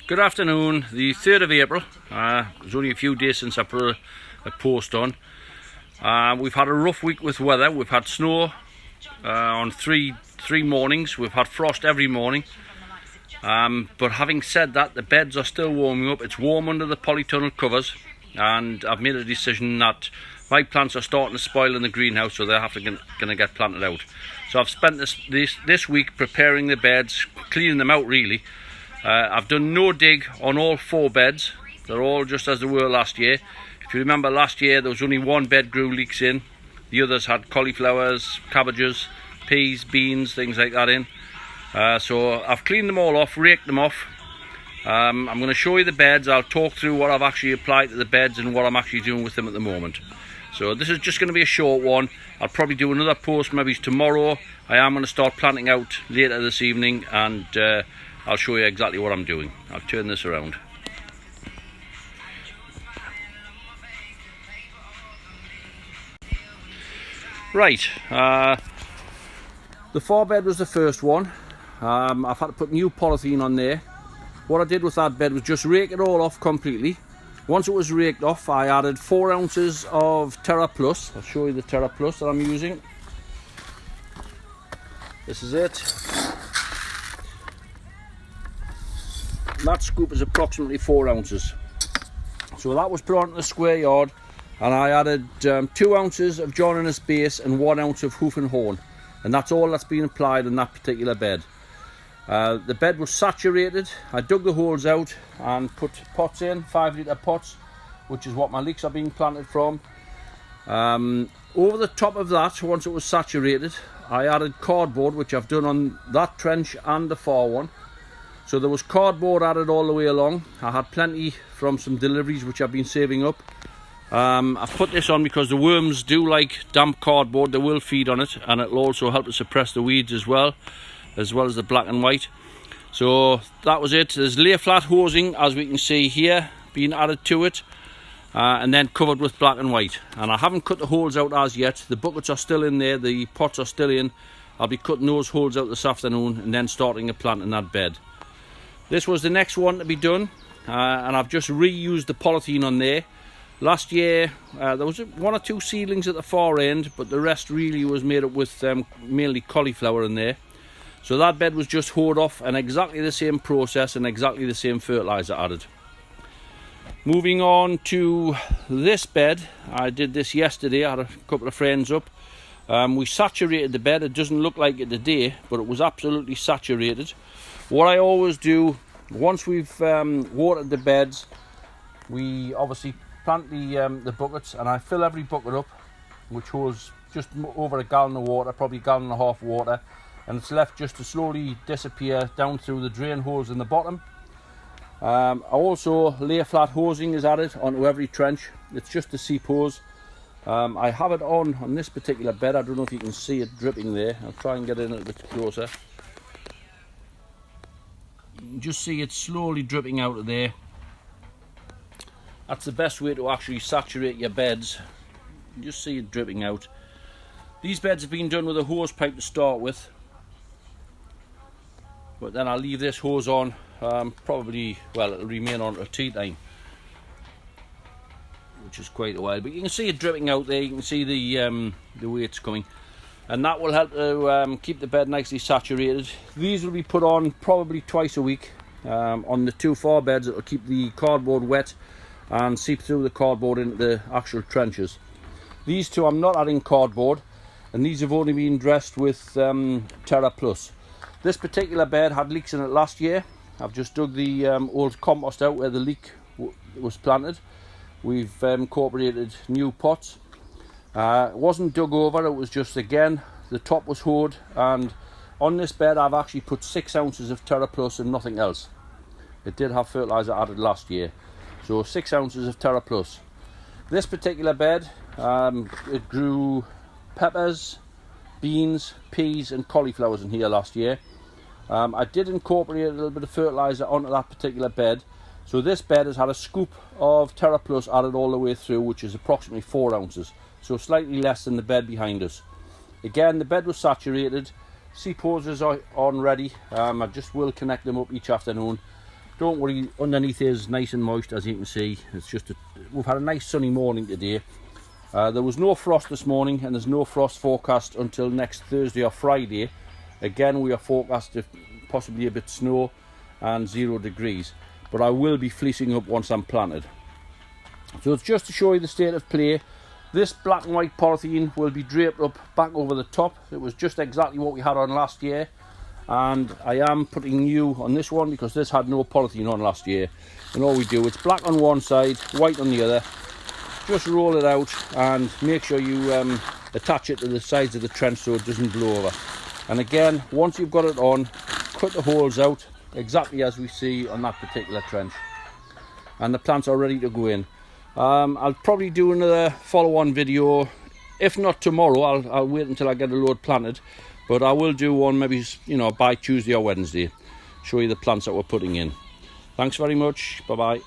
Good afternoon, the 3rd of April. It's only a few days since I put a post on. We've had a rough week with weather. We've had snow on three mornings. We've had frost every morning. But having said that, the beds are still warming up. It's warm under the polytunnel covers, and I've made a decision that my plants are starting to spoil in the greenhouse, so they're going to get planted out. So I've spent this week preparing the beds, cleaning them out really. I've done no dig on all 4 beds. They're all just as they were last year. If you remember last year, there was only one bed grew leeks in. The others had cauliflowers, cabbages, peas, beans, things like that in. So I've cleaned them all off, raked them off. I'm going to show you the beds. I'll talk through what I've actually applied to the beds and what I'm actually doing with them at the moment. So this is just going to be a short one. I'll probably do another post maybe tomorrow. I am going to start planting out later this evening, and I'll show you exactly what I'm doing. I'll turn this around. Right, the 4 bed was the first one. I've had to put new polythene on there. What I did with that bed was just rake it all off completely. Once it was raked off, I added 4 ounces of Terra Plus. I'll show you the Terra Plus that I'm using. This is it. That scoop is approximately 4 ounces. So that was put onto the square yard, and I added 2 ounces of John Innes base and 1 ounce of hoof and horn, and that's all that's been applied in that particular bed. The bed was saturated. I dug the holes out and put pots in, 5 litre pots, which is what my leeks are being planted from. Over the top of that, once it was saturated, I added cardboard, which I've done on that trench and the far one. So there was cardboard added all the way along. I had plenty from some deliveries which I've been saving up. I've put this on because the worms do like damp cardboard. They will feed on it, and it'll also help to suppress the weeds as well as the black and white. So that was it. There's layer flat hosing, as we can see here, being added to it, and then covered with black and white. And I haven't cut the holes out as yet. The buckets are still in there, the pots are still in. I'll be cutting those holes out this afternoon and then starting a plant in that bed. This was the next one to be done, and I've just reused the polythene on there. Last year there was 1 or 2 seedlings at the far end, but the rest really was made up with mainly cauliflower in there. So that bed was just hoed off, and exactly the same process and exactly the same fertilizer added. Moving on to this bed, I did this yesterday. I had a couple of friends up. We saturated the bed. It doesn't look like it today, but it was absolutely saturated. What I always do, once we've watered the beds, we obviously plant the buckets, and I fill every bucket up, which holds just over a gallon of water, probably a gallon and a half of water, and it's left just to slowly disappear down through the drain holes in the bottom. I also layer flat hosing is added onto every trench. It's just a seep hose. I have it on this particular bed. I don't know if you can see it dripping there. I'll try and get in a little bit closer. You can just see it slowly dripping out of there. That's the best way to actually saturate your beds. You just see it dripping out. These beds have been done with a hose pipe to start with, but then I'll leave this hose on probably, well, it'll remain on at tea time, which is quite a while, but you can see it dripping out there. You can see the way it's coming, and that will help to keep the bed nicely saturated. These will be put on probably twice a week. On the 2 far beds, it will keep the cardboard wet and seep through the cardboard into the actual trenches. These 2 I'm not adding cardboard, and these have only been dressed with Terra Plus. This particular bed had leeks in it last year. I've just dug the old compost out where the leek was planted. We've incorporated new pots. It wasn't dug over, it was just, again, the top was hoed, and on this bed I've actually put 6 ounces of Terra Plus and nothing else. It did have fertilizer added last year, so 6 ounces of Terra Plus. This particular bed, it grew peppers, beans, peas and cauliflowers in here last year. I did incorporate a little bit of fertilizer onto that particular bed. So this bed has had a scoop of Terra Plus added all the way through, which is approximately 4 ounces. So slightly less than the bed behind us. Again, the bed was saturated. Seep hoses are on ready. I just will connect them up each afternoon. don't worry, underneath is nice and moist, as you can see. It's just we've had a nice sunny morning today. There was no frost this morning, and there's no frost forecast until next Thursday or Friday. Again, we are forecast to possibly a bit snow and 0 degrees, but I will be fleecing up once I'm planted. So it's just to show you the state of play. This black and white polythene will be draped up back over the top. It was just exactly what we had on last year, and I am putting new on this one because this had no polythene on last year. And all we do, it's black on one side, white on the other. Just roll it out and make sure you attach it to the sides of the trench so it doesn't blow over. And again, once you've got it on, cut the holes out exactly as we see on that particular trench, and the plants are ready to go in. I'll probably do another follow-on video. If not tomorrow, I'll wait until I get a load planted, but I will do one maybe, you know, by Tuesday or Wednesday, show you the plants that we're putting in. Thanks very much. Bye bye.